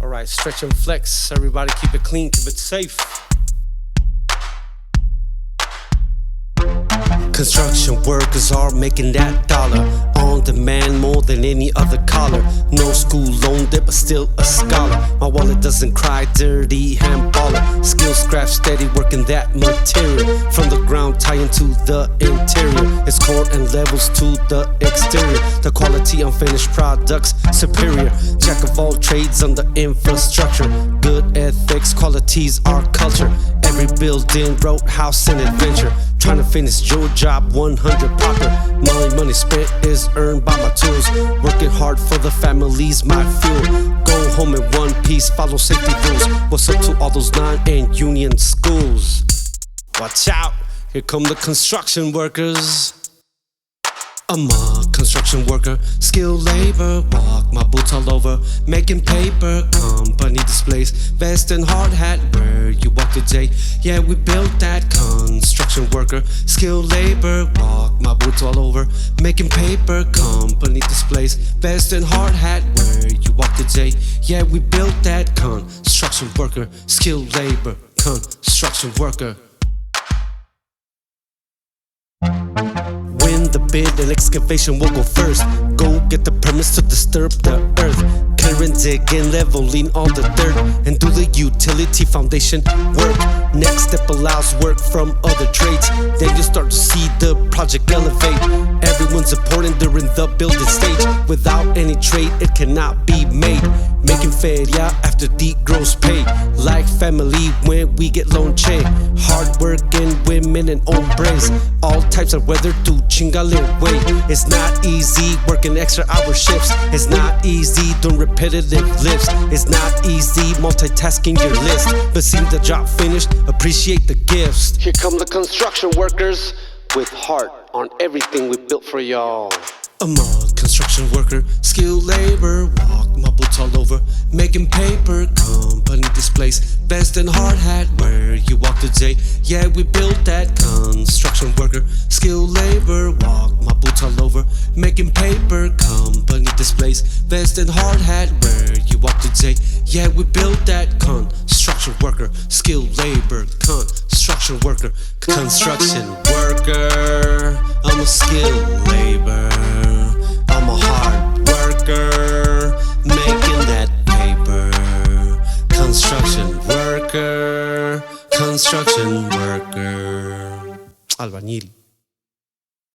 Alright, stretch and flex. Everybody keep it clean, keep it safe. Construction workers are making that dollar on demand more than any other collar. No school loan debt, but still a scholar. My wallet doesn't cry, dirty hand baller. Skill scrap steady, working that material from the ground, tying to the interior. It's core and levels to the exterior. The quality unfinished products superior. Jack of all trades on the infrastructure. Good ethics, qualities, our culture. Every building, road, house, and adventure. Trying to finish your job 100 proper. Money spent is earned by my tools. Working hard for the families, my fuel. Go home in one piece, follow safety rules. What's up to all those non and union schools? Watch out, here come the construction workers. I'm a construction worker, skilled labor, walk my boots all over, making paper, company displays, vest and hard hat, where you walk today. Yeah, we built that. Construction worker, skilled labor, walk my boots all over, making paper, company displays, vest and hard hat, where you walk today. Yeah, we built that. Construction worker, skilled labor, construction worker. The bid and excavation will go first. Go get the permits to disturb the earth. Clear and dig and leveling all the dirt, and do the utility foundation work. Next step allows work from other trades. Then you start to see the project elevate. Everyone's important during the building stage. Without any trade, it cannot be made. Making feria after the gross pay. Like family when we get loan che. Hard working women and hombres. All types of weather to chingale way. It's not easy working extra hour shifts. It's not easy doing repetitive lifts. It's not easy multitasking your list. But seeing the job finished, appreciate the gifts. Here come the construction workers with heart on everything we built for y'all. I'm a construction worker, skilled labor, walk my boots all over, making paper, company displays, vest and hard hat, where you walk today. Yeah, we built that. Construction worker, skilled labor, walk my boots all over, making paper, company displays, vest and hard hat, where you walk today. Yeah, we built that. Construction worker, skilled labor, construction worker, construction worker. I'm a skilled labor. I'm a hard worker, making that paper. Construction worker, construction worker. Albañil.